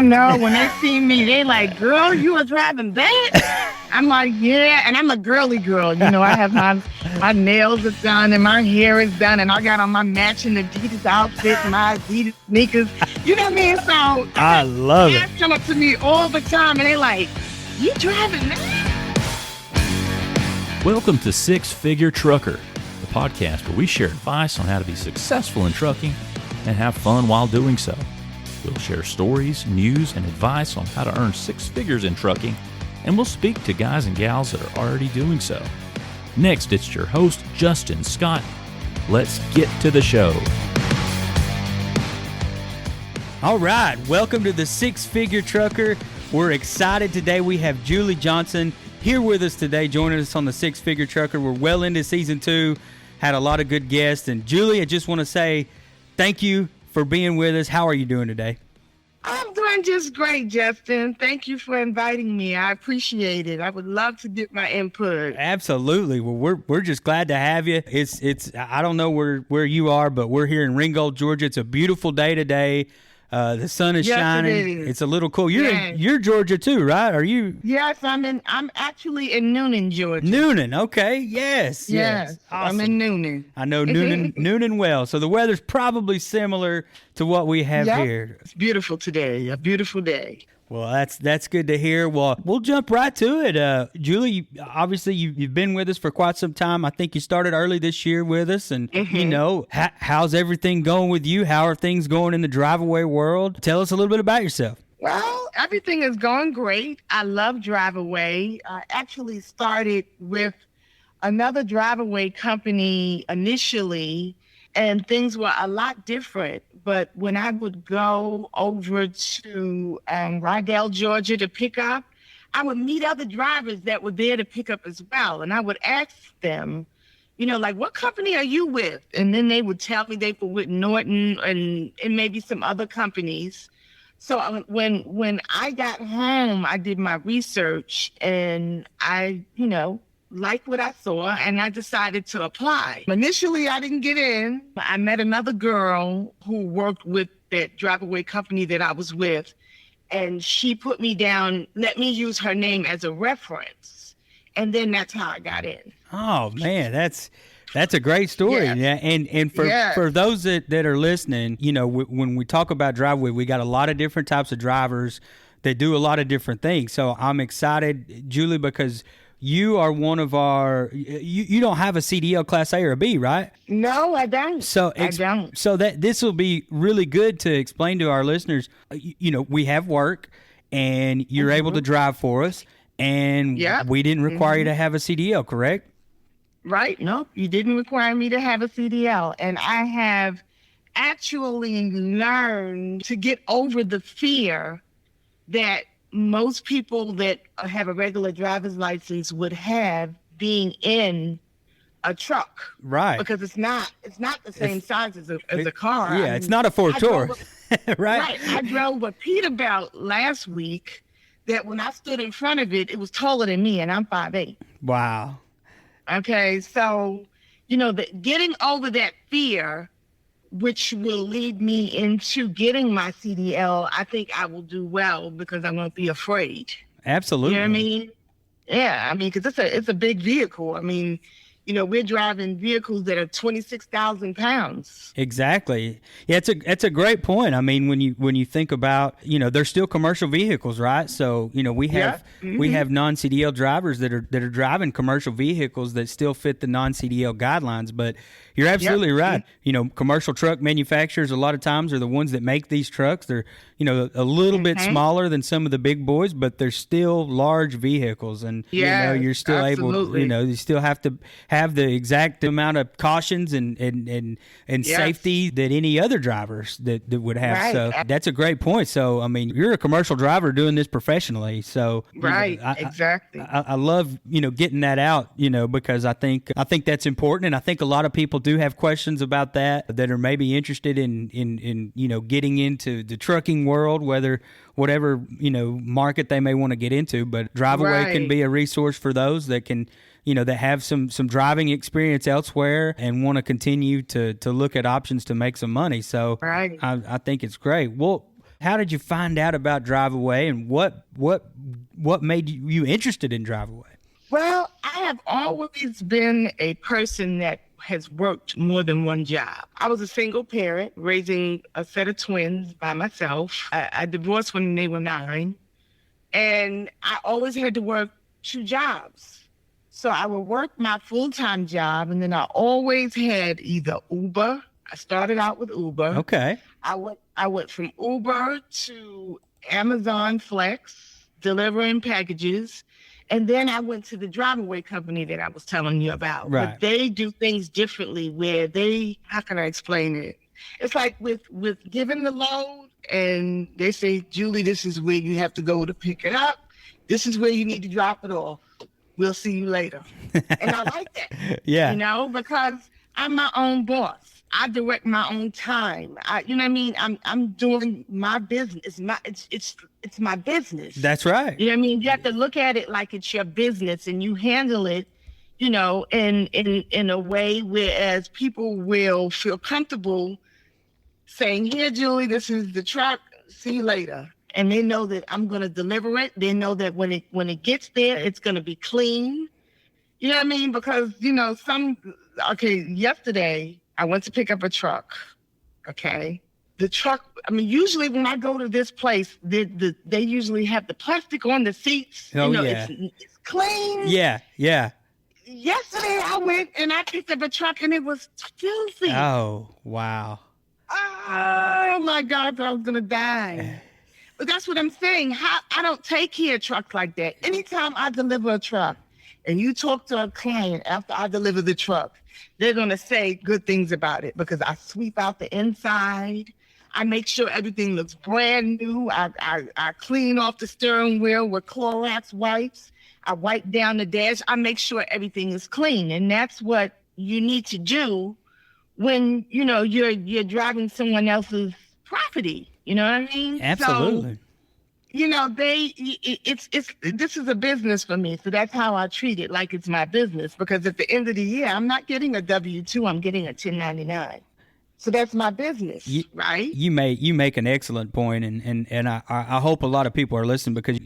I know. When they see me, they like, girl, you are driving that? I'm like, yeah. And I'm a girly girl. You know, I have my nails are done and my hair is done. And I got on my matching Adidas outfit, my Adidas sneakers. You know what I mean? So I love it. They come up to me all the time and they like, you driving that? Welcome to Six Figure Trucker, the podcast where we share advice on how to be successful in trucking and have fun while doing so. We'll share stories, news, and advice on how to earn six figures in trucking, and we'll speak to guys and gals that are already doing so. Next, it's your host, Justin Scott. Let's get to the show. All right, welcome to the Six Figure Trucker. We're excited today. We have Julie Johnson here with us today, joining us on the Six Figure Trucker. We're well into season 2, had a lot of good guests. And Julie, I just want to say thank you for being with us. How are you doing today? I'm doing just great, Justin. Thank you for inviting me. I appreciate it. I would love to get my input. Absolutely. Well, we're just glad to have you. It's I don't know where you are, but we're here in Ringgold, Georgia. It's a beautiful day today. The sun is shining. It is. It's a little cool. You're Georgia too, right? Are you? Yes, I'm actually in Noonan, Georgia. Noonan, okay. Yes. Yes. Awesome. I'm in Noonan. I know Noonan well. So the weather's probably similar to what we have here. It's beautiful today. A beautiful day. Well, that's good to hear. Well, we'll jump right to it. Julie, obviously you've been with us for quite some time. I think you started early this year with us, and you know, how's everything going with you? How are things going in the Driveaway world? Tell us a little bit about yourself. Well, everything is going great. I love Driveaway. I actually started with another Driveaway company initially, and things were a lot different. But when I would go over to Rydell, Georgia to pick up, I would meet other drivers that were there to pick up as well. And I would ask them, you know, like, what company are you with? And then they would tell me they were with Norton and maybe some other companies. So when I got home, I did my research and I, liked what I saw, and I decided to apply. Initially, I didn't get in. I met another girl who worked with that Driveaway company that I was with, and she put me down, let me use her name as a reference, and then that's how I got in. Oh, man, that's a great story. Yes. Yeah, and for those that are listening, when we talk about Driveaway, we got a lot of different types of drivers that do a lot of different things. So I'm excited, Julie, because you are one of our. You don't have a CDL Class A or a B, right? No, I don't. I don't. So that this will be really good to explain to our listeners. We have work, and you're able to drive for us, and we didn't require you to have a CDL, correct? Right. No, you didn't require me to have a CDL, and I have actually learned to get over the fear that most people that have a regular driver's license would have being in a truck. Right. Because it's not the same size as a car. Yeah, it's not a Ford Taurus. Right. Right. I drove a Peterbilt last week that when I stood in front of it, it was taller than me, and I'm 5'8". Wow. Okay, so, getting over that fear, which will lead me into getting my CDL, I think I will do well because I won't be afraid. Absolutely. You know what I mean? Yeah, because it's a big vehicle. We're driving vehicles that are 26,000 pounds. Exactly. Yeah, it's a great point. When you think about, they're still commercial vehicles, right? So, we have non-CDL drivers that are driving commercial vehicles that still fit the non-CDL guidelines. But you're absolutely right. Commercial truck manufacturers a lot of times are the ones that make these trucks. They're, a little bit smaller than some of the big boys, but they're still large vehicles. And, you're still able, you still have to have the exact amount of cautions and safety that any other drivers that would have. Right. So that's a great point. So, you're a commercial driver doing this professionally. So, right. Exactly. I love, getting that out, because I think that's important. And I think a lot of people do have questions about that are maybe interested in getting into the trucking world, whatever, market they may want to get into. But Driveaway can be a resource for those that can, that have some driving experience elsewhere and want to continue to look at options to make some money. So I think it's great. Well, How did you find out about Driveaway, and what made you interested in Driveaway? Well, I have always been a person that has worked more than one job. I was a single parent raising a set of twins by myself. I divorced when they were 9, and I always had to work 2 jobs. So I would work my full-time job, and then I always had either Uber. I started out with Uber. Okay. I went from Uber to Amazon Flex, delivering packages. And then I went to the Driveaway company that I was telling you about. Right. But they do things differently where how can I explain it? It's like with giving the load, and they say, Julie, this is where you have to go to pick it up. This is where you need to drop it off. We'll see you later. And I like that. Yeah. Because I'm my own boss. I direct my own time. You know what I mean? I'm doing my business. It's my business. That's right. You know what I mean? You have to look at it like it's your business, and you handle it, in a way whereas people will feel comfortable saying, here, Julie, this is the truck. See you later. And they know that I'm going to deliver it. They know that when it gets there, it's going to be clean. You know what I mean? Because, yesterday I went to pick up a truck. Okay. The truck, usually when I go to this place, they usually have the plastic on the seats. Oh, yeah. It's clean. Yeah, yeah. Yesterday I went and I picked up a truck and it was filthy. Oh, wow. Oh my God, I was gonna die. But that's what I'm saying. I don't take care of trucks like that. Anytime I deliver a truck and you talk to a client after I deliver the truck, they're gonna say good things about it because I sweep out the inside. I make sure everything looks brand new. I clean off the steering wheel with Clorox wipes. I wipe down the dash. I make sure everything is clean. And that's what you need to do when, you're driving someone else's property. You know what I mean? Absolutely. So, this is a business for me. So that's how I treat it, like it's my business. Because at the end of the year, I'm not getting a W-2, I'm getting a 1099. So that's my business, right? You make an excellent point, and I hope a lot of people are listening because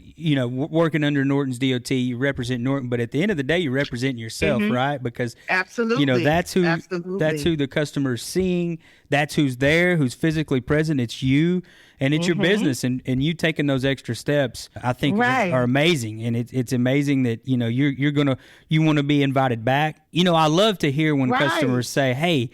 working under Norton's DOT, you represent Norton, but at the end of the day, you represent yourself, right? Because absolutely, that's who the customer's seeing. That's who's there, who's physically present. It's you, and it's your business, and you taking those extra steps, I think, are amazing, and it's amazing that you want to be invited back. I love to hear when customers say, "Hey,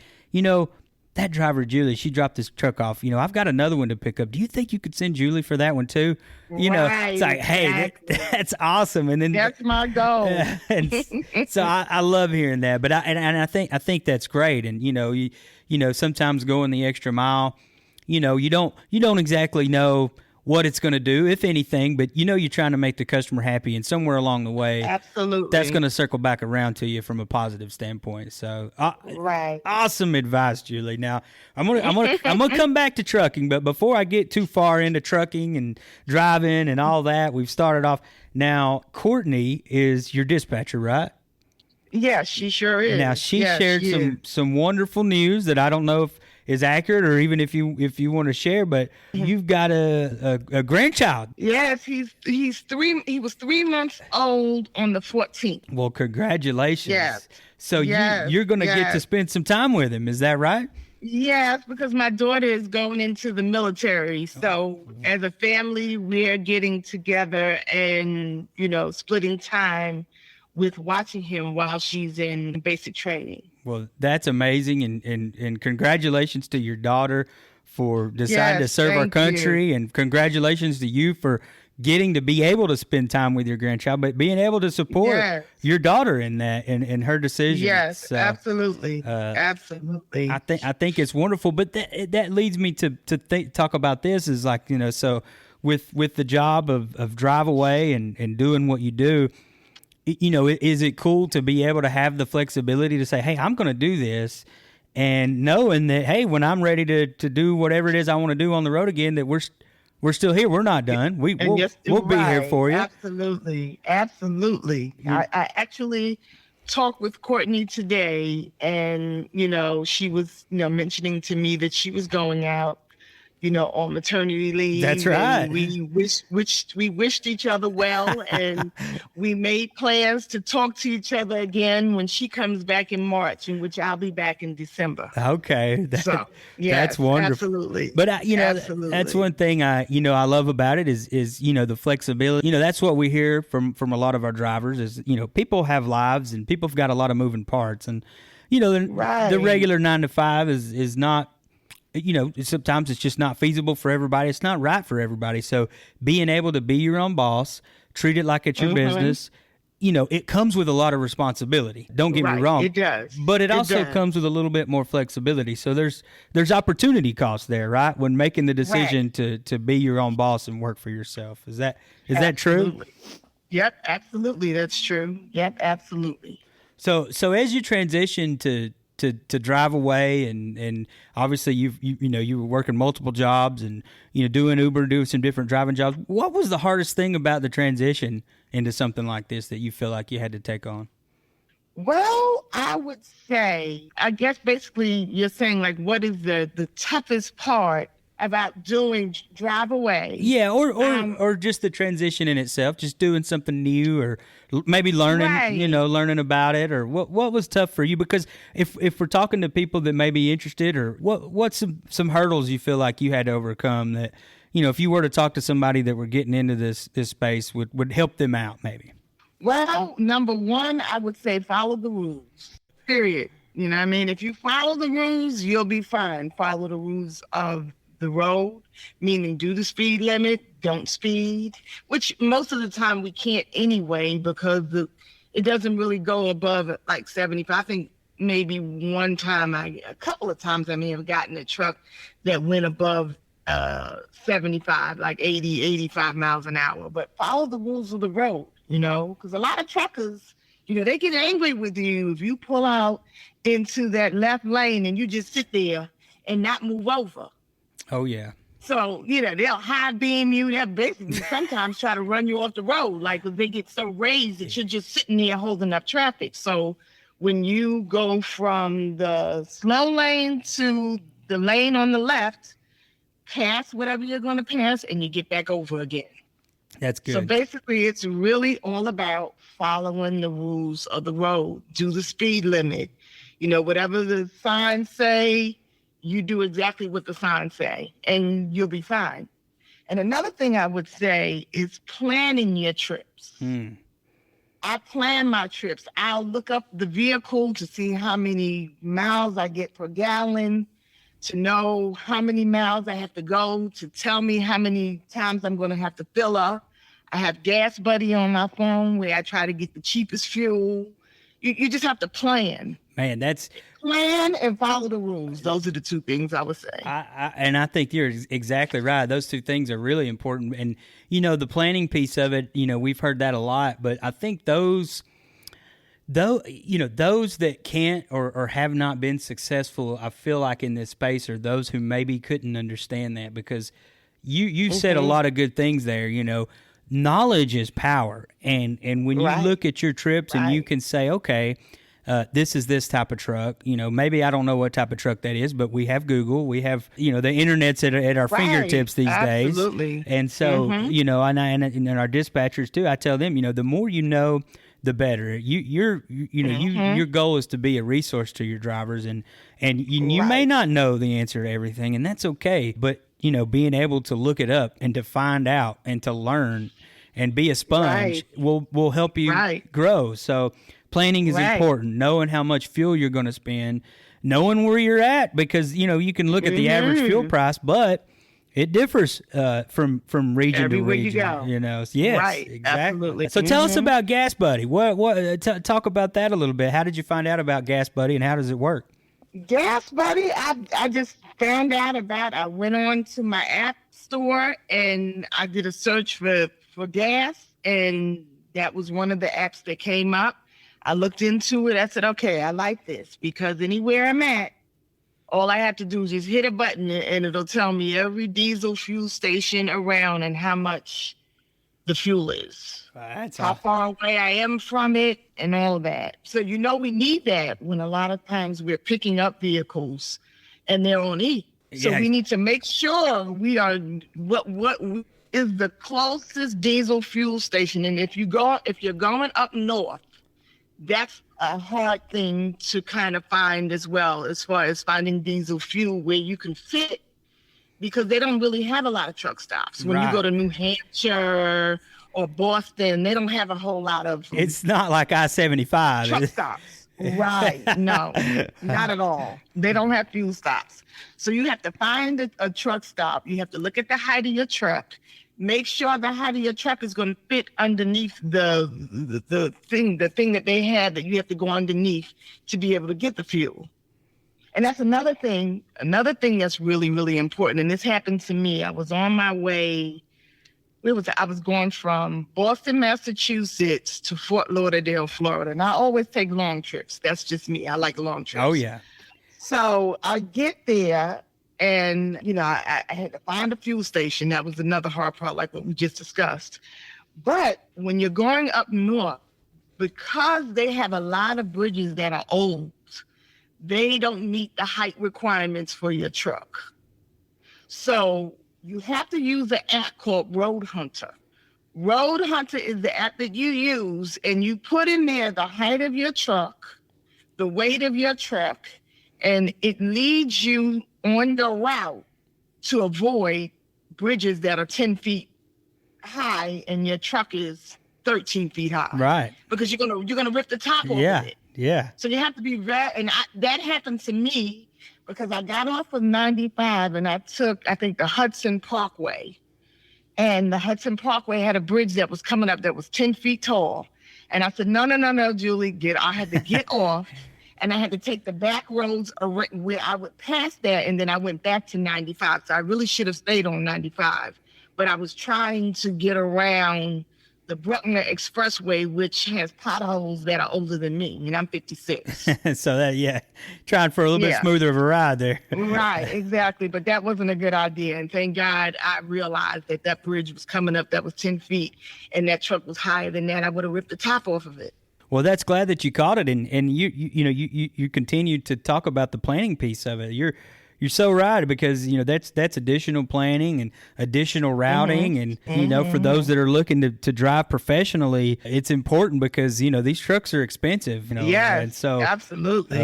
that driver, Julie, she dropped this truck off. I've got another one to pick up. Do you think you could send Julie for that one too?" It's like, hey, that's awesome. And then that's my goal. And so I love hearing that. But I think that's great. And you sometimes going the extra mile. You don't exactly know what it's going to do, if anything, but you're trying to make the customer happy, and somewhere along the way, absolutely, that's going to circle back around to you from a positive standpoint. So, right, awesome advice, Julie. Now, I'm gonna come back to trucking, but before I get too far into trucking and driving and all that, we've started off. Now, Courtney is your dispatcher, right? Yeah, she sure is. Now, she shared some wonderful news that I don't know if is accurate or even if you want to share, but you've got a grandchild. Yes, he was 3 months old on the 14th. Well, congratulations. Yes. So you're going to get to spend some time with him. Is that right? Yes, because my daughter is going into the military. So as a family, we're getting together and, splitting time with watching him while she's in basic training. Well, that's amazing, and congratulations to your daughter for deciding to serve our country, and congratulations to you for getting to be able to spend time with your grandchild, but being able to support your daughter in that and her decision. Yes, so, absolutely, absolutely. I think it's wonderful, but that leads me to talk about this is like so with the job of Driveaway and doing what you do. Is it cool to be able to have the flexibility to say, hey, I'm going to do this, and knowing that, hey, when I'm ready to do whatever it is I want to do on the road again, that we're still here. We're not done. We'll be here for you. Absolutely. I actually talked with Courtney today, and, she was, mentioning to me that she was going out on maternity leave. That's right. And we wished each other well, and we made plans to talk to each other again when she comes back in March, in which I'll be back in December. Okay. Yes, that's wonderful. Absolutely. But absolutely. That's one thing I love about it is the flexibility. That's what we hear from a lot of our drivers is, people have lives and people have got a lot of moving parts, and the regular 9 to 5 is not, sometimes it's just not feasible for everybody. It's not right for everybody. So being able to be your own boss, treat it like it's your business, it comes with a lot of responsibility. Don't get me wrong. It does. But it also comes with a little bit more flexibility. So there's opportunity cost there, right? When making the decision to be your own boss and work for yourself. Is that true? Yep, absolutely. That's true. Yep, absolutely. So as you transition to Driveaway and obviously you were working multiple jobs and doing Uber, doing some different driving jobs. What was the hardest thing about the transition into something like this that you feel like you had to take on? Well, I would say, I guess basically you're saying like what is the toughest part about doing Driveaway? Yeah, or just the transition in itself, just doing something new, or maybe learning, learning about it, or what was tough for you? Because if we're talking to people that may be interested, or what's some hurdles you feel like you had to overcome that, if you were to talk to somebody that were getting into this space would help them out maybe? Well, number one, I would say follow the rules, period. You know what I mean? If you follow the rules, you'll be fine. Follow the rules of the road, meaning do the speed limit, don't speed, which most of the time we can't anyway because it doesn't really go above like 75. I think maybe a couple of times I may have gotten a truck that went above 75, like 80, 85 miles an hour. But follow the rules of the road, because a lot of truckers, they get angry with you if you pull out into that left lane and you just sit there and not move over. Oh, yeah. So, they'll high beam you. They'll basically sometimes try to run you off the road. Like, if they get so raised that you're just sitting there holding up traffic. So when you go from the slow lane to the lane on the left, pass whatever you're going to pass, and you get back over again. That's good. So basically, it's really all about following the rules of the road. Do the speed limit. Whatever the signs say, you do exactly what the signs say, and you'll be fine. And another thing I would say is planning your trips. I plan my trips. I'll look up the vehicle to see how many miles I get per gallon, to know how many miles I have to go, to tell me how many times I'm going to have to fill up. I have Gas Buddy on my phone where I try to get the cheapest fuel. You just have to plan. Man, that's... Plan and follow the rules. Those are the two things I would say. I think you're exactly right. Those two things are really important. And, the planning piece of it, we've heard that a lot. But I think those that can't or have not been successful, I feel like in this space are those who maybe couldn't understand that, because you said a lot of good things there. Knowledge is power. And when you look at your trips and you can say, okay, this is this type of truck, maybe I don't know what type of truck that is, but we have Google, we have, the internet's at our fingertips these days. Absolutely. And so, and our dispatchers too, I tell them, the more you know, the better. Your goal is to be a resource to your drivers, and you may not know the answer to everything, and that's okay. But being able to look it up and to find out and to learn and be a sponge will help you grow. So planning is important. Knowing how much fuel you're going to spend, knowing where you're at, because you can look at the average fuel price, but it differs from region everywhere to region. You go. Yes, right, exactly. Absolutely. So tell us about Gas Buddy. Talk about that a little bit. How did you find out about Gas Buddy, and how does it work? Gas Buddy, I just found out about. I went on to my app store and I did a search for gas, and that was one of the apps that came up. I looked into it. I said, okay, I like this, because anywhere I'm at, all I have to do is just hit a button and it'll tell me every diesel fuel station around and how much the fuel is. How far away I am from it and all of that. So we need that when a lot of times we're picking up vehicles and they're on E. So we need to make sure we are what is the closest diesel fuel station. And if you're going up north, that's a hard thing to kind of find as well, as far as finding diesel fuel where you can fit, because they don't really have a lot of truck stops. When you go to New Hampshire or Boston, they don't have a whole lot of. It's not like I-75 truck stops. Right. No, not at all. They don't have fuel stops. So you have to find a truck stop. You have to look at the height of your truck. Make sure the height of your truck is going to fit underneath the thing that they have that you have to go underneath to be able to get the fuel. And that's another thing that's really, really important. And this happened to me. I was on my way. I was going from Boston, Massachusetts to Fort Lauderdale, Florida. And I always take long trips. That's just me. I like long trips. Oh, yeah. So I get there and, I had to find a fuel station. That was another hard part, like what we just discussed. But when you're going up north, because they have a lot of bridges that are old, they don't meet the height requirements for your truck. So you have to use an app called Road Hunter. Road Hunter is the app that you use, and you put in there the height of your truck, the weight of your truck, and it leads you on the route to avoid bridges that are 10 feet high and your truck is 13 feet high. Right. Because you're gonna rip the top off of it. Yeah. So you have to be that happened to me because I got off of 95 and I took, I think, the Hudson Parkway. And the Hudson Parkway had a bridge that was coming up that was 10 feet tall. And I said, no, Julie, I had to get off. And I had to take the back roads where I would pass there. And then I went back to 95. So I really should have stayed on 95. But I was trying to get around the Bruckner Expressway, which has potholes that are older than me, and I'm 56. So trying for a little bit smoother of a ride there. Right, exactly. But that wasn't a good idea. And thank God I realized that bridge was coming up that was 10 feet, and that truck was higher than that. I would have ripped the top off of it. Well, that's glad that you caught it, and you continued to talk about the planning piece of it. You're so right, because that's additional planning and additional routing, and for those that are looking to drive professionally, it's important because these trucks are expensive. Yes, and so absolutely.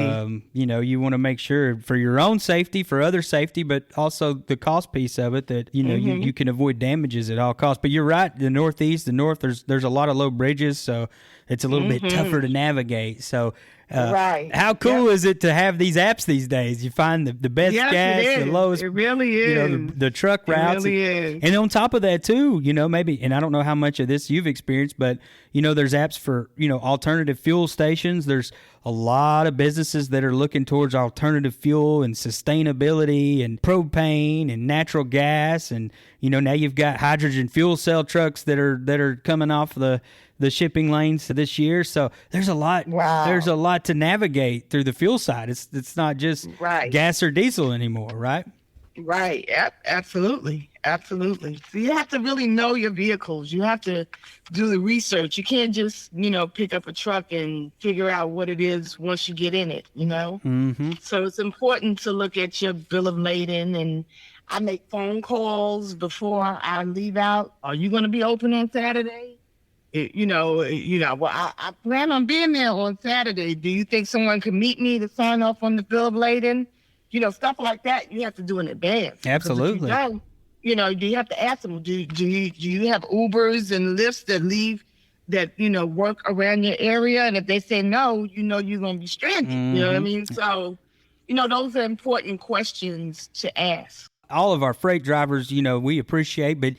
You want to make sure for your own safety, for other safety, but also the cost piece of it that you can avoid damages at all costs. But you're right, the north, there's a lot of low bridges, so it's a little bit tougher to navigate. So. Right. How cool is it to have these apps these days? You find the best gas, the lowest. It really is. The truck routes. It really is. And on top of that too, maybe, and I don't know how much of this you've experienced, but there's apps for alternative fuel stations. There's a lot of businesses that are looking towards alternative fuel and sustainability and propane and natural gas, and now you've got hydrogen fuel cell trucks that are coming off the shipping lanes this year. So there's a lot. Wow. There's a lot to navigate through the fuel side. It's not just gas or diesel anymore, right? Right. Yep. Absolutely. So you have to really know your vehicles. You have to do the research. You can't just pick up a truck and figure out what it is once you get in it. Mm-hmm. So it's important to look at your bill of lading, and I make phone calls before I leave out. Are you going to be open on Saturday? Well, I plan on being there on Saturday. Do you think someone could meet me to sign off on the bill of lading? Stuff like that you have to do in advance. Absolutely. Do you have to ask them, do you have Ubers and Lyfts that work around your area? And if they say no, you're going to be stranded. Mm-hmm. You know what I mean? So, those are important questions to ask. All of our freight drivers, we appreciate, but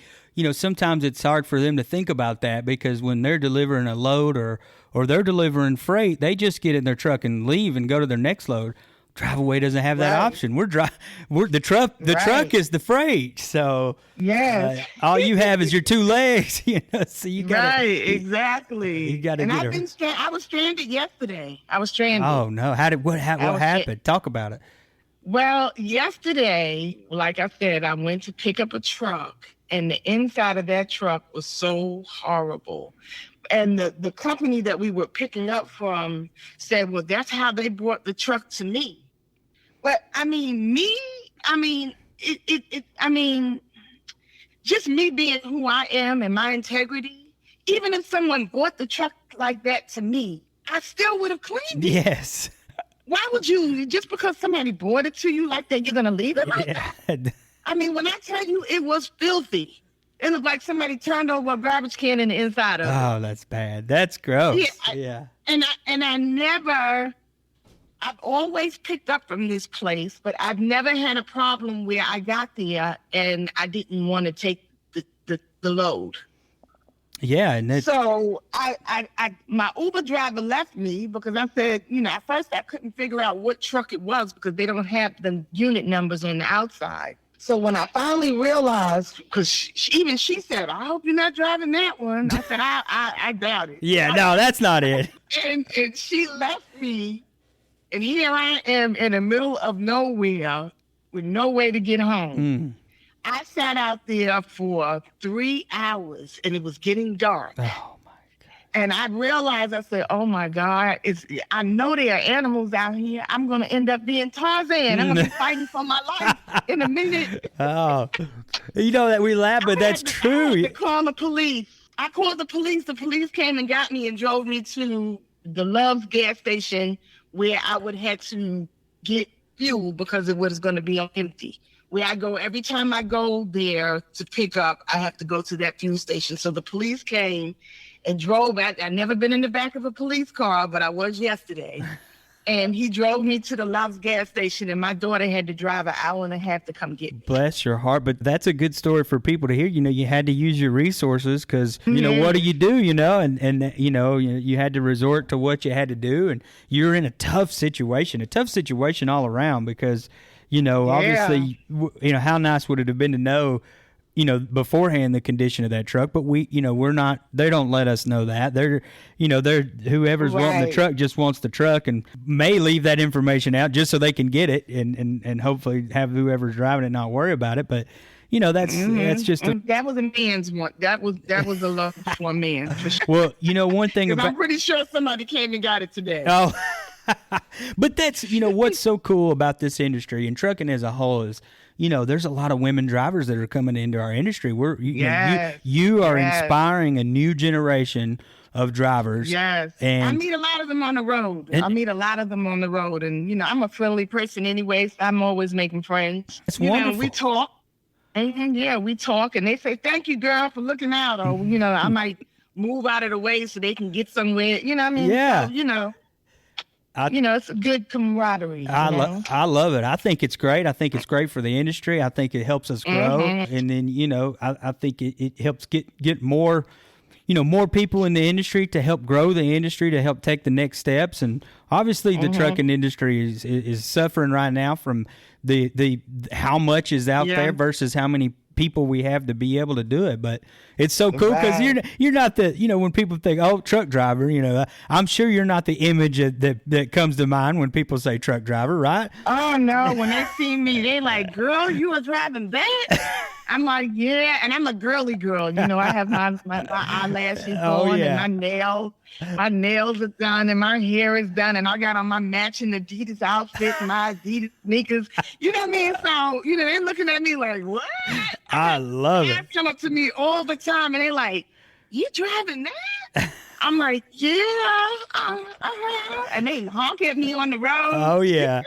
sometimes it's hard for them to think about that, because when they're delivering a load or they're delivering freight, they just get in their truck and leave and go to their next load. Driveaway doesn't have that option. We're the truck. The truck is the freight. So all you have is your two legs. So you got exactly. You got to get. I was stranded yesterday. I was stranded. Oh no! What happened? Talk about it. Well, yesterday, like I said, I went to pick up a truck, and the inside of that truck was so horrible. And the company that we were picking up from said, well, that's how they brought the truck to me. But I mean, I mean, just me being who I am and my integrity, even if someone bought the truck like that to me, I still would have cleaned it. Yes. Why would you, just because somebody bought it to you like that, you're going to leave it like that? I mean, when I tell you it was filthy, it looked like somebody turned over a garbage can in the inside of it. Oh, that's bad. That's gross. Yeah. I've always picked up from this place, but I've never had a problem where I got there and I didn't want to take the load. Yeah, and so my Uber driver left me because I said, at first I couldn't figure out what truck it was because they don't have the unit numbers on the outside. So when I finally realized, because she said, I hope you're not driving that one. I said, I doubt it. Yeah, no, that's not it. And she left me, and here I am in the middle of nowhere with no way to get home. I sat out there for 3 hours, and it was getting dark. Oh, my God. And I realized, I said, oh, my God, I know there are animals out here. I'm going to end up being Tarzan. I'm going to be fighting for my life in a minute. Oh, that we laugh, but that's true. I had to call the police. I called the police. The police came and got me and drove me to the Love's gas station where I would have to get fuel because it was going to be on empty. Where I go, every time I go there to pick up, I have to go to that fuel station. So the police came and drove. I've never been in the back of a police car, but I was yesterday. And he drove me to the Love's gas station, and my daughter had to drive an hour and a half to come get me. Bless your heart. But that's a good story for people to hear. You had to use your resources because, what do you do, and you had to resort to what you had to do. And you're in a tough situation all around because, obviously, how nice would it have been to know, beforehand the condition of that truck, but we're not, they don't let us know that. They're whoever's wanting the truck just wants the truck and may leave that information out just so they can get it and hopefully have whoever's driving it not worry about it. But that's just that was a man's one. That was a love for a man. For sure. Well, one thing about, I'm pretty sure somebody came and got it today. Oh, but that's, what's so cool about this industry and trucking as a whole is, there's a lot of women drivers that are coming into our industry. You are inspiring a new generation of drivers. Yes. And I meet a lot of them on the road. And, I'm a friendly person anyways. I'm always making friends. It's wonderful. We talk. And we talk and they say, thank you, girl, for looking out. Or, I might move out of the way so they can get somewhere. You know what I mean? Yeah. So, it's a good camaraderie. I love it. I think it's great. I think it's great for the industry. I think it helps us grow. And then, I think it helps get more, more people in the industry to help grow the industry, to help take the next steps. And obviously the trucking industry is suffering right now from the how much is out there versus how many people we have to be able to do it. But it's so cool because you're not the, when people think, oh, truck driver, I'm sure you're not the image that comes to mind when people say truck driver, right? Oh no, when they see me, they like, girl, you are driving that? I'm like, yeah, and I'm a girly girl. I have my eyelashes on and my nails are done and my hair is done and I got on my matching Adidas outfit, my Adidas sneakers. You know what I mean? So, they're looking at me like, what? I love it. They come up to me all the time and they like, you driving that? I'm like, yeah. And they honk at me on the road. Oh, yeah.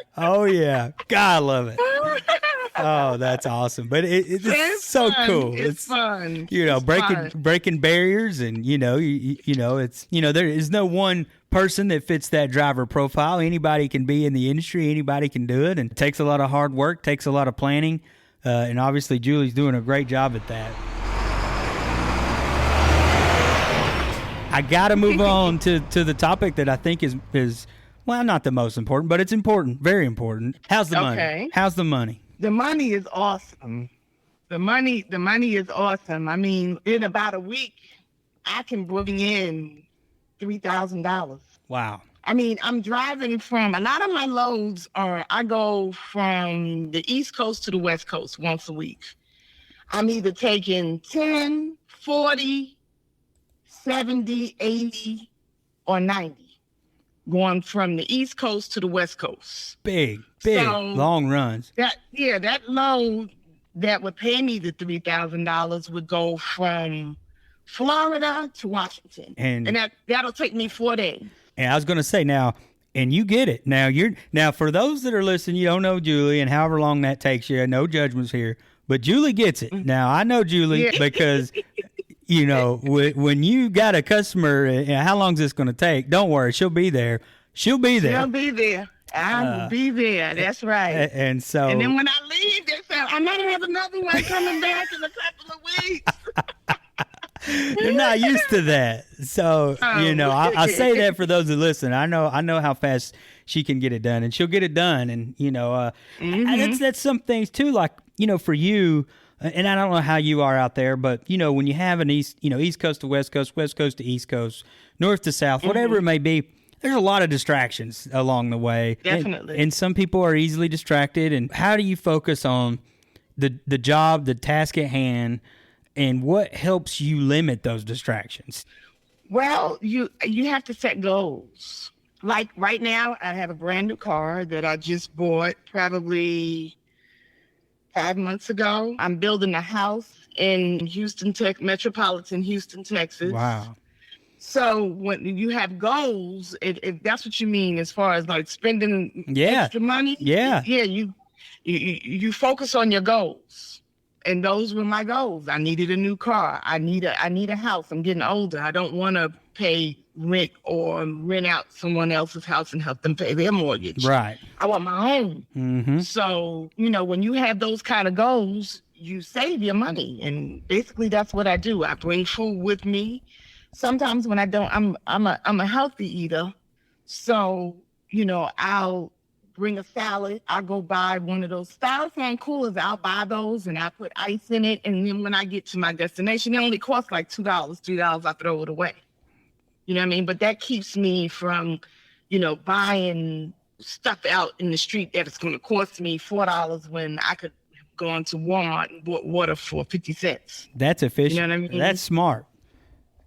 God, I love it. Oh, that's awesome. But it's so fun. cool. It's fun. Breaking barriers and, it's, there is no one person that fits that driver profile. Anybody can be in the industry. Anybody can do it. And it takes a lot of hard work, takes a lot of planning. And obviously Julie's doing a great job at that. I got to move on to the topic that I think is well, not the most important, but it's important, very important. How's the money? How's the money? The money is awesome. The money is awesome. I mean, in about a week, I can bring in $3,000. Wow. I mean, I'm driving from, a lot of my loads I go from the East Coast to the West Coast once a week. I'm either taking 10, 40, 70, 80, or 90, going from the East Coast to the West Coast. Big, long runs. That load that would pay me the $3,000 would go from Florida to Washington. And that'll take me 4 days. And I was going to say now, and you get it. Now for those that are listening, you don't know Julie and however long that takes you, no judgments here, but Julie gets it. Now I know Julie because you know, when you got a customer, how long is this going to take? Don't worry. She'll be there. She'll be there. I will be there. That's right. And so. And then when I leave, they say, I might have another one coming back in a couple of weeks. They're not used to that. So, you know, I say that for those that listen. I know how fast she can get it done, and she'll get it done. And, you know, that's some things too, like, you know, for you, and I don't know how you are out there, but, you know, when you have an East Coast to West Coast, West Coast to East Coast, North to South, whatever it may be, there's a lot of distractions along the way. Definitely. And some people are easily distracted. And how do you focus on the job, the task at hand, and what helps you limit those distractions? Well, you have to set goals. Like right now, I have a brand new car that I just bought probably 5 months ago. I'm building a house in metropolitan Houston, Texas. Wow. So when you have goals, if that's what you mean, as far as like spending extra money, you focus on your goals. And those were my goals. I needed a new car. I need a house. I'm getting older. I don't want to pay rent or rent out someone else's house and help them pay their mortgage. Right. I want my own. Mm-hmm. So, you know, when you have those kind of goals, you save your money. And basically that's what I do. I bring food with me. Sometimes when I don't, I'm a healthy eater. So, you know, I'll bring a salad. I'll go buy one of those style fan coolers. I'll buy those and I put ice in it. And then when I get to my destination, it only costs like $2, $3. I throw it away. You know what I mean? But that keeps me from, you know, buying stuff out in the street that it's going to cost me $4 when I could go into Walmart and bought water for 50 cents. That's efficient. You know what I mean? That's smart.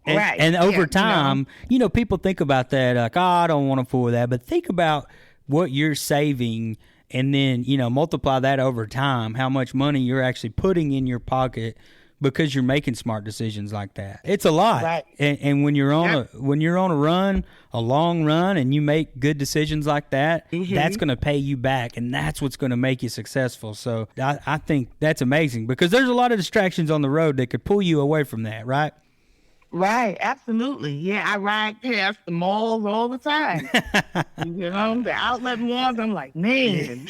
And, right. And over time, you know, people think about that like, I don't want to fool that. But think about what you're saving and then, you know, multiply that over time, how much money you're actually putting in your pocket because you're making smart decisions like that. It's a lot. Right. And when you're on a run, a long run, and you make good decisions like that, that's going to pay you back, and that's what's going to make you successful. So I think that's amazing because there's a lot of distractions on the road that could pull you away from that, right? Right, absolutely. Yeah, I ride past the malls all the time. You know, the outlet malls, I'm like, man.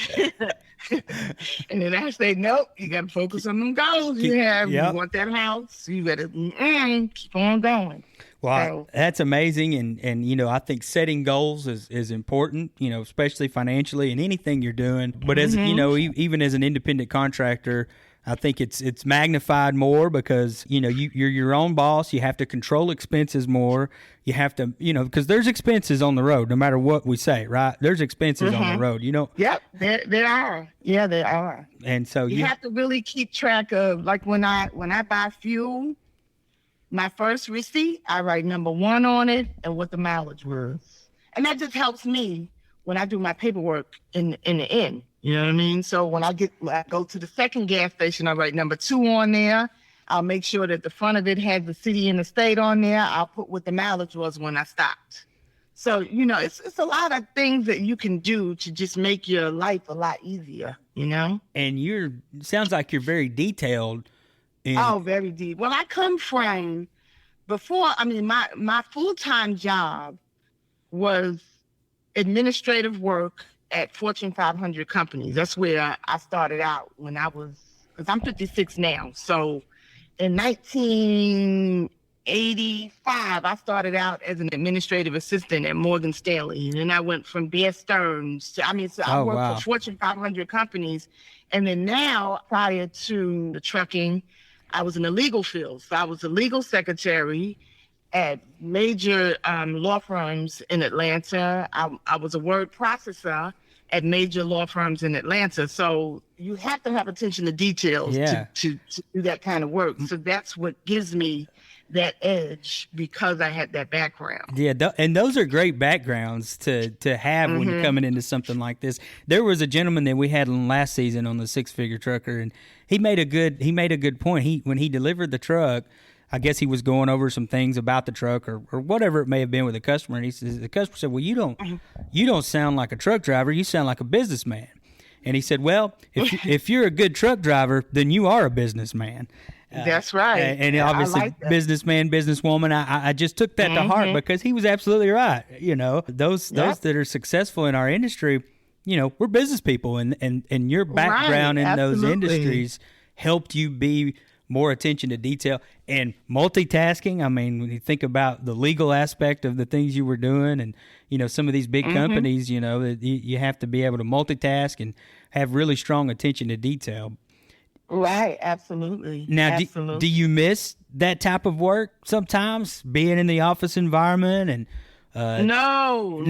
And then I say, nope, you got to focus on them goals you have. Yep. You want that house, you got to keep on going. Well, that's amazing. And, you know, I think setting goals is important, you know, especially financially in anything you're doing. But as, you know, even as an independent contractor, I think it's magnified more because, you know, you're your own boss. You have to control expenses more. You have to, you know, because there's expenses on the road, no matter what we say, right? There's expenses on the road, you know. Yep, there are. Yeah, there are. And so you have to really keep track of, like when I buy fuel, my first receipt, I write number 1 on it and what the mileage was. And that just helps me when I do my paperwork in the end. You know what I mean? So when I go to the second gas station, I write number 2 on there. I'll make sure that the front of it has the city and the state on there. I'll put what the mileage was when I stopped. So, you know, it's a lot of things that you can do to just make your life a lot easier, you know? And sounds like you're very detailed. Very deep. Well, I come from my full-time job was administrative work at Fortune 500 companies. That's where I started out because I'm 56 now. So in 1985, I started out as an administrative assistant at Morgan Stanley. And then I went from Bear Stearns I worked for Fortune 500 companies. And then now, prior to the trucking, I was in the legal field. So I was a legal secretary at major law firms in Atlanta. I was a word processor at major law firms in Atlanta. So you have to have attention to details to do that kind of work. So that's what gives me that edge because I had that background. Yeah, and those are great backgrounds to have when you're coming into something like this. There was a gentleman that we had last season on the Six Figure Trucker, and he made a good point. When he delivered the truck, I guess he was going over some things about the truck or whatever it may have been with the customer, and the customer said, "Well, you don't sound like a truck driver. You sound like a businessman." And he said, "Well, if you're a good truck driver, then you are a businessman." That's right. And obviously, like businessman, businesswoman, I just took that to heart because he was absolutely right. You know, those that are successful in our industry, you know, we're business people, and your background in those industries helped you be more attention to detail and multitasking. I mean, when you think about the legal aspect of the things you were doing, and you know, some of these big companies, you know, that you have to be able to multitask and have really strong attention to detail. Right, absolutely. Now, do you miss that type of work sometimes, being in the office environment? And no.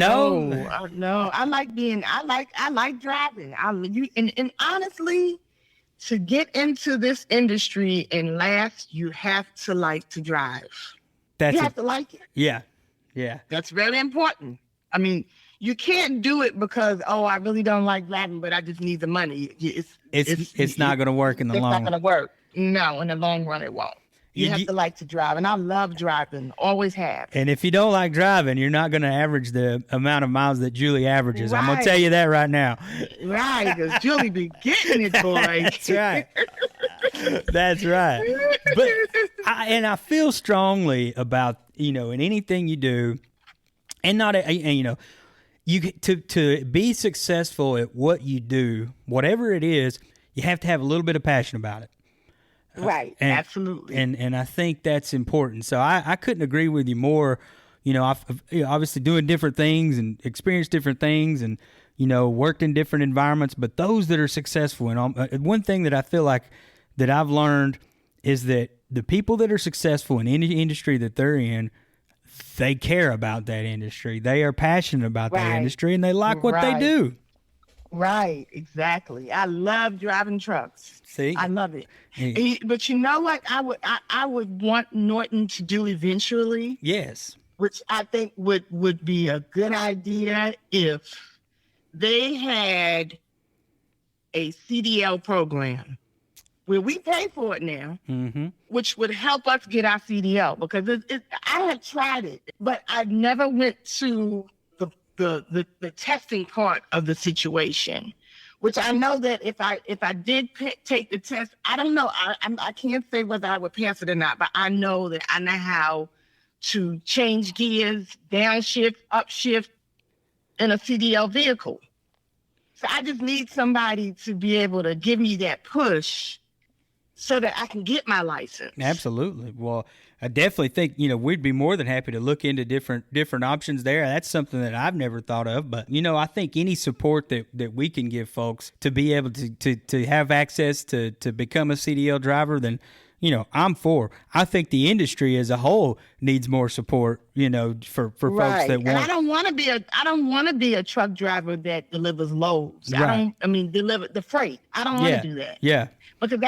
I like driving. And honestly, to get into this industry and last, you have to like to drive. You have to like it. Yeah. That's very important. I mean, you can't do it because, I really don't like driving, but I just need the money. It's not going to work in the long run. It's not going to work. No, in the long run, it won't. You have to like to drive, and I love driving, always have. And if you don't like driving, you're not going to average the amount of miles that Julie averages. Right. I'm going to tell you that right now. Right, because Julie be getting it, boy. That's right. That's right. But I feel strongly about, you know, in anything you do, and you know, to be successful at what you do, whatever it is, you have to have a little bit of passion about it. Right, absolutely. And I think that's important. So I couldn't agree with you more. You know, I've obviously doing different things and experienced different things and, you know, worked in different environments. But those that are successful, and one thing that I feel like that I've learned is that the people that are successful in any industry that they're in, they care about that industry. They are passionate about that industry, and they like what they do. Right, exactly. I love driving trucks. See, I love it. But you know what? I would want Norton to do eventually. Yes. Which I think would be a good idea if they had a CDL program where we pay for it now, which would help us get our CDL, because I have tried it, but I never went to the testing part of the situation, which I know that if I did take the test, I don't know, I can't say whether I would pass it or not, but I know that I know how to change gears, downshift, upshift in a CDL vehicle. So I just need somebody to be able to give me that push so that I can get my license. Absolutely. Well, I definitely think, you know, we'd be more than happy to look into different options there. That's something that I've never thought of. But, you know, I think any support that we can give folks to be able to have access to become a CDL driver, then, you know, I'm for. I think the industry as a whole needs more support, you know, for folks that want. And I don't want to be a truck driver that delivers loads. Right. Deliver the freight. I don't want to do that. Yeah. Because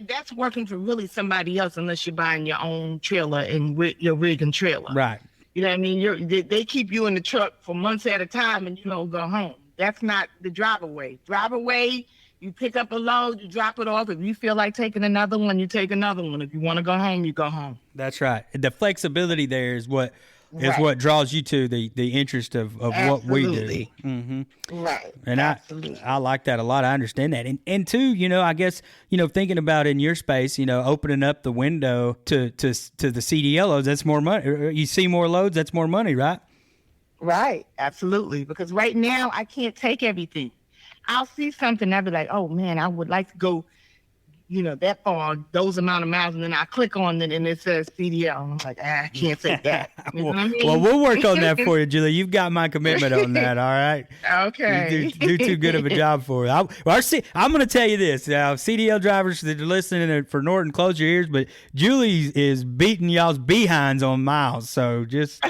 that's working for really somebody else, unless you're buying your own trailer and with your rig and trailer. Right. You know what I mean? They keep you in the truck for months at a time, and you don't go home. That's not the Driveaway. Driveaway, you pick up a load, you drop it off. If you feel like taking another one, you take another one. If you want to go home, you go home. That's right. The flexibility there is what what draws you to the interest of what we do. Mm-hmm. Right. And I like that a lot. I understand that. And two, you know, I guess, you know, thinking about in your space, you know, opening up the window to the CDL loads, that's more money. You see more loads, that's more money, right? Right. Absolutely. Because right now I can't take everything. I'll see something, I'll be like, oh man, I would like to go, you know, that far, those amount of miles, and then I click on it and it says CDL. And I'm like, I can't take that. You know what I mean? Well, we'll work on that for you, Julie. You've got my commitment on that, all right? Okay. You do too good of a job for it. I'm going to tell you this. CDL drivers that are listening for Norton, close your ears, but Julie is beating y'all's behinds on miles, so just...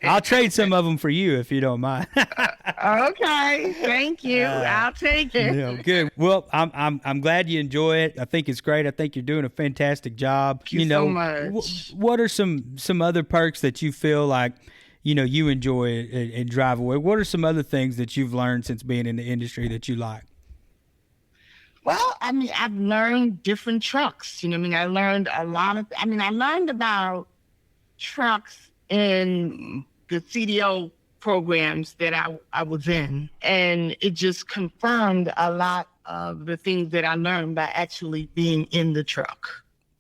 I'll trade some of them for you if you don't mind. Okay, thank you. I'll take it. Good. Well, I'm glad you enjoy it. I think it's great. I think you're doing a fantastic job. Thank you so much. What are some other perks that you feel like you enjoy in Driveaway? What are some other things that you've learned since being in the industry that you like? Well, I mean, I've learned different trucks. I learned a lot of. I learned about trucks in the CDL programs that I was in, and it just confirmed a lot of the things that I learned by actually being in the truck.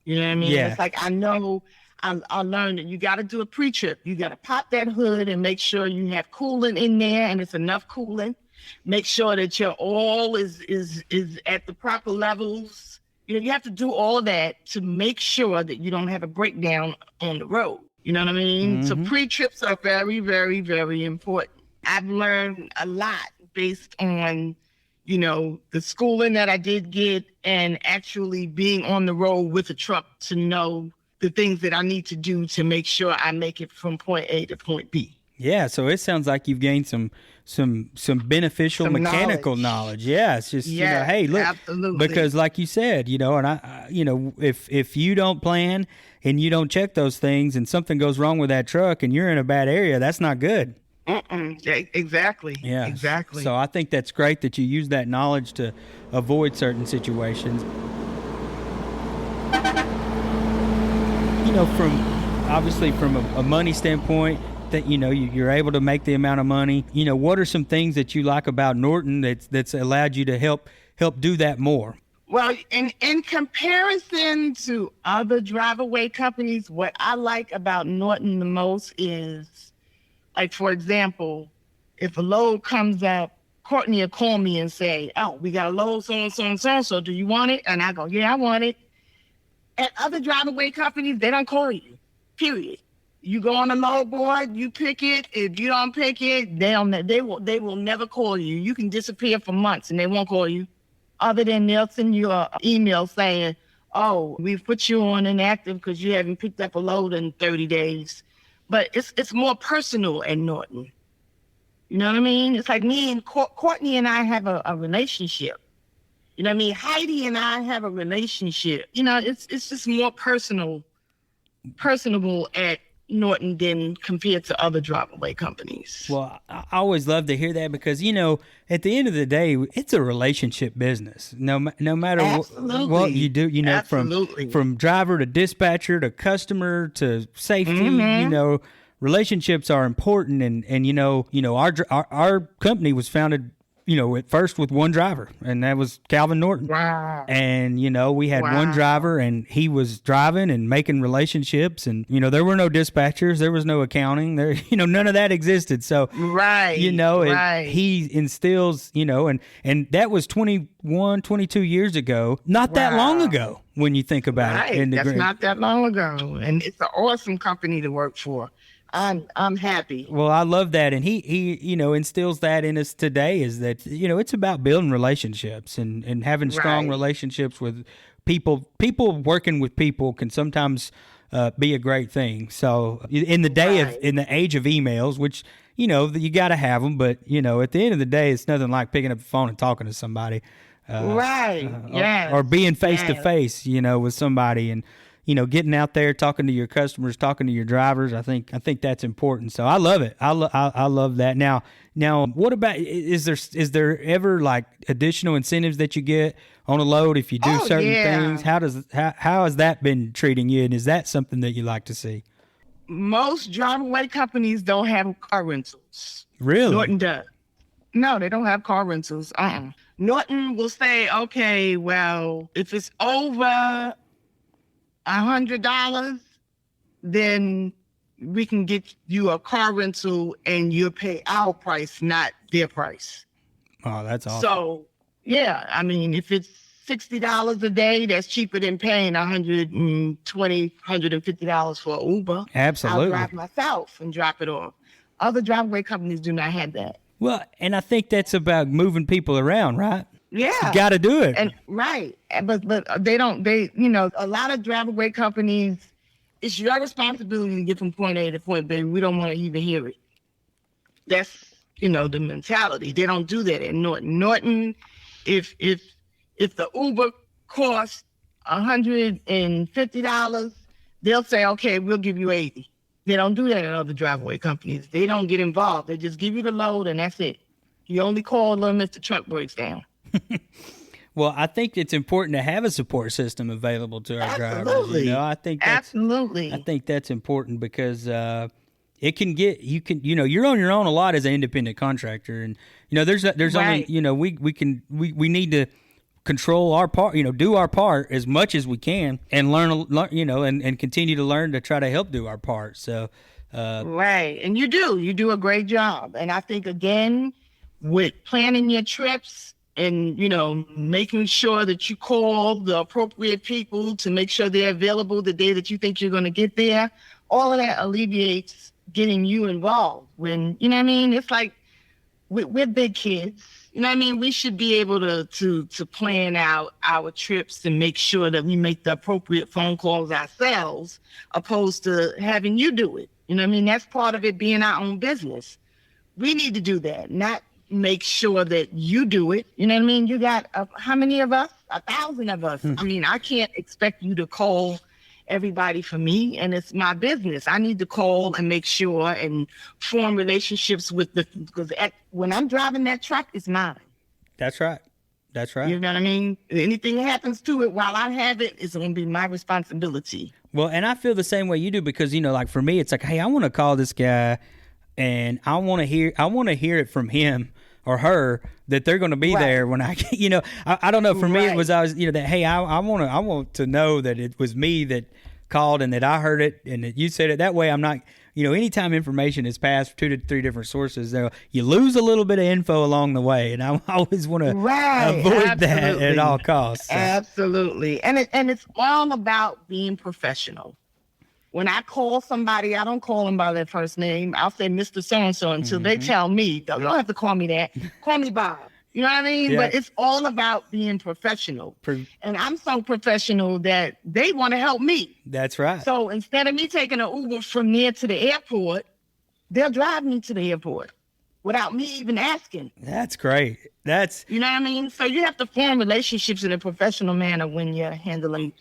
You know what I mean? Yeah. It's like I know I learned that you got to do a pre-trip. You got to pop that hood and make sure you have coolant in there and it's enough coolant. Make sure that your oil is at the proper levels. You have to do all that to make sure that you don't have a breakdown on the road. You know what I mean? Mm-hmm. So pre-trips are very, very, very important. I've learned a lot based on, the schooling that I did get and actually being on the road with a truck to know the things that I need to do to make sure I make it from point A to point B. Yeah, so it sounds like you've gained some beneficial mechanical knowledge. Yeah, it's just hey, look, absolutely. Because like you said, and I if you don't plan and you don't check those things and something goes wrong with that truck and you're in a bad area, that's not good. Exactly. Yeah, exactly. So I think that's great that you use that knowledge to avoid certain situations. From a money standpoint, that you're able to make the amount of money. What are some things that you like about Norton that's allowed you to help do that more? Well, in comparison to other Driveaway companies, what I like about Norton the most is, like, for example, if a load comes up, Courtney will call me and say, "Oh, we got a load so do you want it?" And I go, "Yeah, I want it." At other Driveaway companies, they don't call you, period. You go on the load board, you pick it. If you don't pick it, they will never call you. You can disappear for months and they won't call you. Other than they'll send you an email saying, "Oh, we've put you on inactive because you haven't picked up a load in 30 days. But it's more personal at Norton. You know what I mean? It's like me and Courtney and I have a relationship. You know what I mean? Heidi and I have a relationship. It's just more personable at Norton than compared to other Driveaway companies. Well, I always love to hear that because, at the end of the day, it's a relationship business. No matter what you do, from driver to dispatcher to customer to safety, Mm-hmm. Relationships are important. And our company was founded, at first with one driver, and that was Calvin Norton. Wow. And, we had one driver, and he was driving and making relationships. And, there were no dispatchers. There was no accounting. There, none of that existed. So, right. He instills, and that was 21, 22 years ago. Not that long ago when you think about it. That's not that long ago. And it's an awesome company to work for. I'm happy. Well, I love that, and he instills that in us today. Is that it's about building relationships and having strong relationships with people. People working with people can sometimes be a great thing. So in the age of emails, which you got to have them, but at the end of the day, it's nothing like picking up the phone and talking to somebody. Or being face to face, with somebody and. Getting out there, talking to your customers, talking to your drivers. I think that's important. So I love it. I love that. Now, what about is there ever like additional incentives that you get on a load if you do certain things? How has that been treating you? And is that something that you like to see? Most Driveaway companies don't have car rentals. Really? Norton does. No, they don't have car rentals. Norton will say, okay, well, if it's over $100, then we can get you a car rental and you'll pay our price, not their price. Oh, that's awesome. So, if it's $60 a day, that's cheaper than paying $120, $150 for an Uber. Absolutely. I'll drive myself and drop it off. Other Driveaway companies do not have that. Well, and I think that's about moving people around, right? Yeah. You got to do it. And but they don't, a lot of Driveaway companies it's your responsibility to get from point A to point B. We don't want to even hear it. That's, the mentality. They don't do that at Norton. Norton, if the Uber costs $150, they'll say, okay, we'll give you 80. They don't do that at other driveway companies. They don't get involved. They just give you the load and that's it. You only call them if the truck breaks down. Well, I think it's important to have a support system available to our drivers. I think absolutely. I think that's important because it can get you're on your own a lot as an independent contractor, and there's right. only we need to control our part, do our part as much as we can, and learn and continue to learn to try to help do our part. So right, and you do a great job, and I think again with planning your trips. And, making sure that you call the appropriate people to make sure they're available the day that you think you're going to get there. All of that alleviates getting you involved. When, it's like we're big kids. We should be able to plan out our trips and make sure that we make the appropriate phone calls ourselves, opposed to having you do it. That's part of it being our own business. We need to do that, not make sure that you do it. You got how many of us? 1,000 of us. I can't expect you to call everybody for me, and it's my business. I need to call and make sure and form relationships with because when I'm driving that truck, it's mine. That's right. You know what I mean? Anything that happens to it while I have it, it's going to be my responsibility. Well, and I feel the same way you do because, like for me, it's like, hey, I want to call this guy and I want to hear it from him or her that they're going to be there when I don't know. For me, it was that, hey, I want to know that it was me that called and that I heard it and that you said it. That way I'm not, anytime information is passed 2 to 3 different sources, you lose a little bit of info along the way. And I always want to avoid that at all costs. So. Absolutely. And it's all about being professional. When I call somebody, I don't call them by their first name. I'll say Mr. So-and-so until they tell me. You don't have to call me that. Call me Bob. You know what I mean? Yeah. But it's all about being professional. And I'm so professional that they want to help me. That's right. So instead of me taking an Uber from there to the airport, they'll drive me to the airport without me even asking. That's great. You know what I mean? So you have to form relationships in a professional manner when you're handling,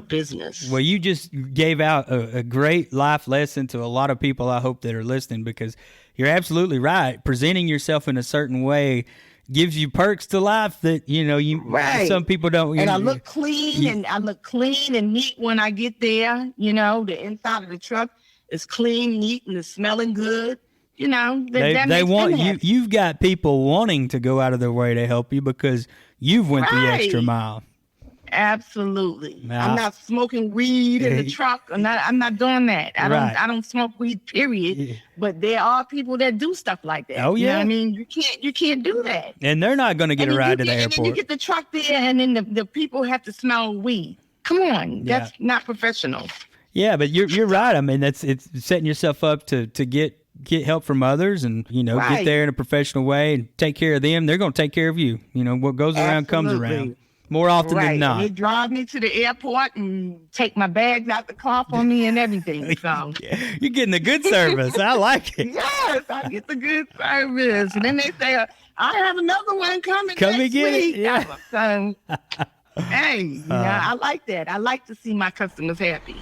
business. Well, you just gave out a great life lesson to a lot of people, I hope, that are listening, because you're absolutely right. Presenting yourself in a certain way gives you perks to life that, some people don't. And I look clean and neat when I get there. The inside of the truck is clean, neat, and it's smelling good. They want you. You've got people wanting to go out of their way to help you because you've went the extra mile. Absolutely. I'm not smoking weed in the truck. I'm not doing that. I don't smoke weed, period. Yeah. But there are people that do stuff like that. Oh yeah. You can't do that. And they're not going to get a ride to the airport. And then you get the truck there, and then the people have to smell weed. Come on, that's not professional. Yeah, but you're right. It's setting yourself up to get help from others and, get there in a professional way and take care of them. They're going to take care of you. What goes around comes around more often than not. They drive me to the airport and take my bags out the car for me and everything. So you're getting the good service. I like it. Yes, I get the good service. And then they say, I have another one coming Come next and get week. It. Yeah. So, hey, I like that. I like to see my customers happy.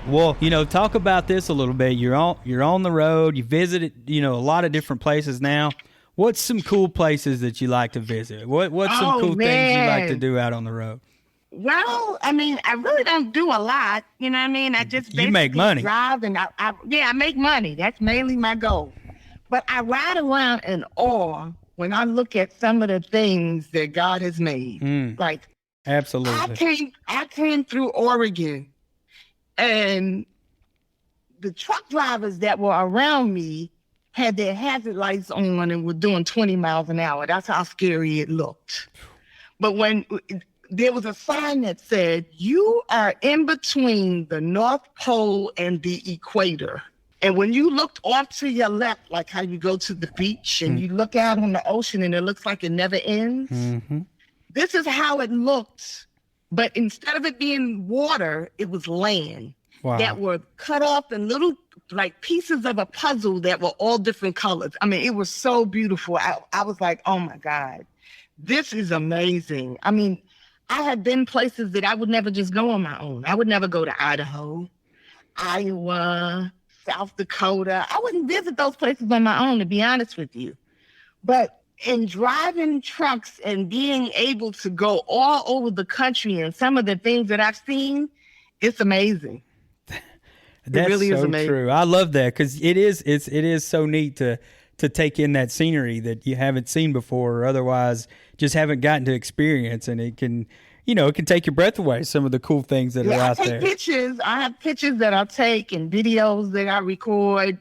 Well, talk about this a little bit. You're on the road. You visited, a lot of different places now. What's some cool places that you like to visit? What's some cool things you like to do out on the road? Well, I really don't do a lot. You know what I mean? I just basically make money. Drive and I make money. That's mainly my goal. But I ride around in awe when I look at some of the things that God has made. Like, absolutely. I came through Oregon. And the truck drivers that were around me had their hazard lights on and were doing 20 miles an hour. That's how scary it looked. But when there was a sign that said, you are in between the North Pole and the equator. And when you looked off to your left, like how you go to the beach and you look out on the ocean and it looks like it never ends, this is how it looked but instead of it being water, it was land. Wow. That were cut off in little like pieces of a puzzle that were all different colors. I mean, it was so beautiful. I was like, oh my God, this is amazing. I mean, I had been places that I would never just go on my own. I would never go to Idaho, Iowa, South Dakota. I wouldn't visit those places on my own, to be honest with you. But in driving trucks and being able to go all over the country and some of the things that I've seen, it's amazing. That's really so is amazing. true. I love that because it is so neat to take in that scenery that you haven't seen before or otherwise just haven't gotten to experience, and it can take your breath away. Some of the cool things that are out there. I have pictures that I'll take and videos that I record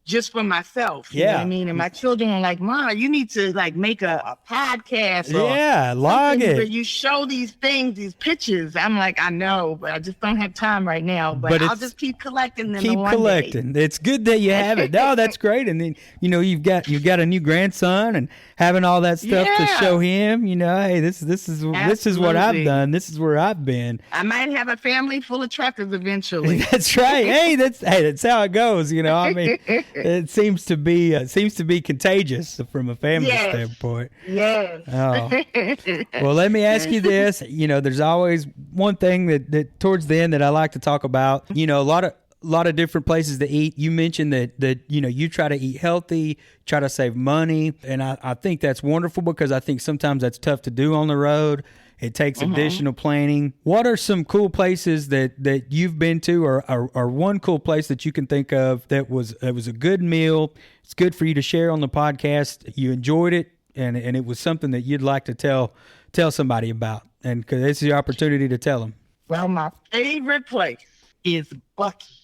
just for myself. You know what I mean? And my children are like, Mom, you need to like make a podcast. Or log it. Where you show these things, these pictures. I'm like, I know, but I just don't have time right now. But I'll just keep collecting them. Keep collecting. It's good that you have it. No, that's great. And then, you've got a new grandson and having all that stuff to show him, hey, this is what I've done. This is where I've been. I might have a family full of truckers eventually. That's right. Hey, that's how it goes. I mean, it seems to be contagious from a family standpoint. Yes. Oh. Well, let me ask you this. There's always one thing that towards the end that I like to talk about. A lot of different places to eat. You mentioned that you try to eat healthy, try to save money, and I think that's wonderful because I think sometimes that's tough to do on the road. It takes additional planning. What are some cool places that you've been to, or one cool place that you can think of that was a good meal? It's good for you to share on the podcast. You enjoyed it, and it was something that you'd like to tell somebody about, and because this is your opportunity to tell them. Well, my favorite place is Buc-ee's.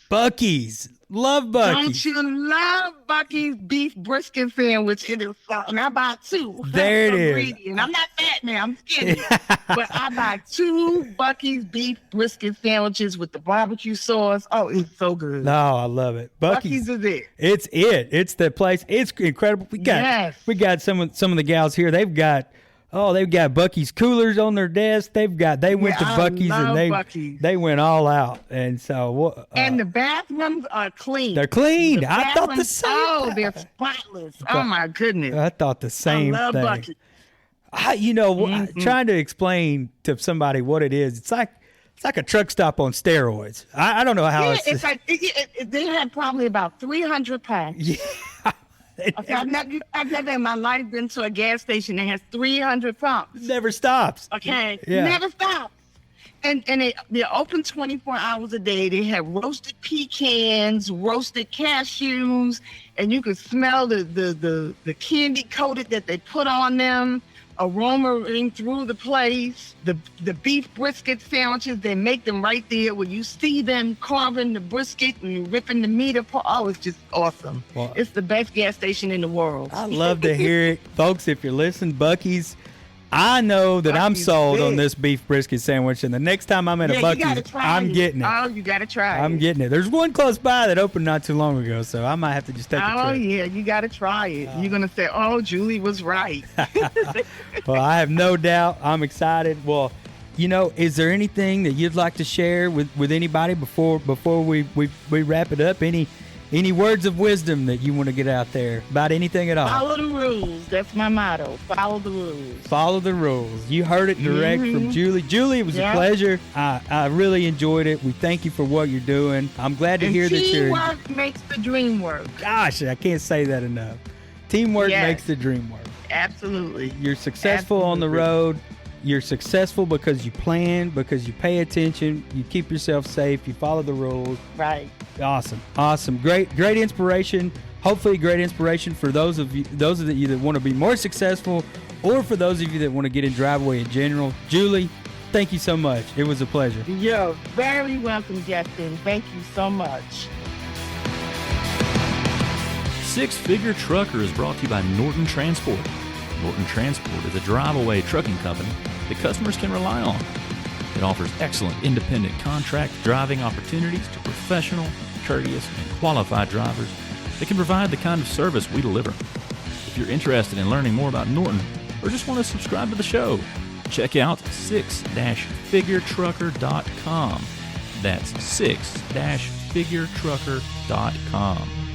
Buc-ee's. Love Buc-ee's. Don't you love Buc-ee's beef brisket sandwich? It is so, and I buy two. There it is. And I'm not fat now, I'm skinny. But I buy 2 Buc-ee's beef brisket sandwiches with the barbecue sauce. Oh, it's so good. No, I love it. Buc-ee's is it. It's it. It's the place. It's incredible. We got some of the gals here. They've got Buc-ee's coolers on their desk. They went to Buc-ee's and they went all out. And so and the bathrooms are clean. They're clean. I thought the same. Oh, they're spotless. Oh my goodness. I thought the same I love thing. Buc-ee's. Trying to explain to somebody what it is. It's like a truck stop on steroids. I don't know how it's like they had probably about 300 packs. Yeah. Okay, I've never in my life been to a gas station that has 300 pumps. Never stops. Okay, yeah. Never stops. And they're open 24 hours a day. They have roasted pecans, roasted cashews, and you can smell the candy coated that they put on them, aromaing through the place. The beef brisket sandwiches, they make them right there where you see them carving the brisket and ripping the meat apart. Oh, it's just awesome. Well, it's the best gas station in the world. I love to hear it. Folks, if you're listening, Buc-ee's, I know that I'm sold on this beef brisket sandwich, and the next time I'm at a Buc-ee's, I'm getting it. Oh, you got to try it. I'm getting it. There's one close by that opened not too long ago, so I might have to just take a trip. Oh, yeah, you got to try it. You're going to say, oh, Julie was right. Well, I have no doubt. I'm excited. Well, is there anything that you'd like to share with anybody before we wrap it up? Any words of wisdom that you want to get out there about anything at all? Follow the rules. That's my motto. Follow the rules. Follow the rules. You heard it direct from Julie. Julie, it was a pleasure. I really enjoyed it. We thank you for what you're doing. I'm glad to hear that you're... Teamwork makes the dream work. Gosh, I can't say that enough. Teamwork makes the dream work. Absolutely. You're successful on the road. You're successful because you plan, because you pay attention, you keep yourself safe, you follow the rules. Right. Awesome. Great inspiration. Hopefully great inspiration for those of you that want to be more successful, or for those of you that want to get in Driveaway in general. Julie, thank you so much. It was a pleasure. You're very welcome, Justin. Thank you so much. Six Figure Trucker is brought to you by Norton Transport. Norton Transport is a drive-away trucking company that customers can rely on. It offers excellent independent contract driving opportunities to professional, courteous, and qualified drivers that can provide the kind of service we deliver. If you're interested in learning more about Norton or just want to subscribe to the show, check out 6-figuretrucker.com. That's 6-figuretrucker.com.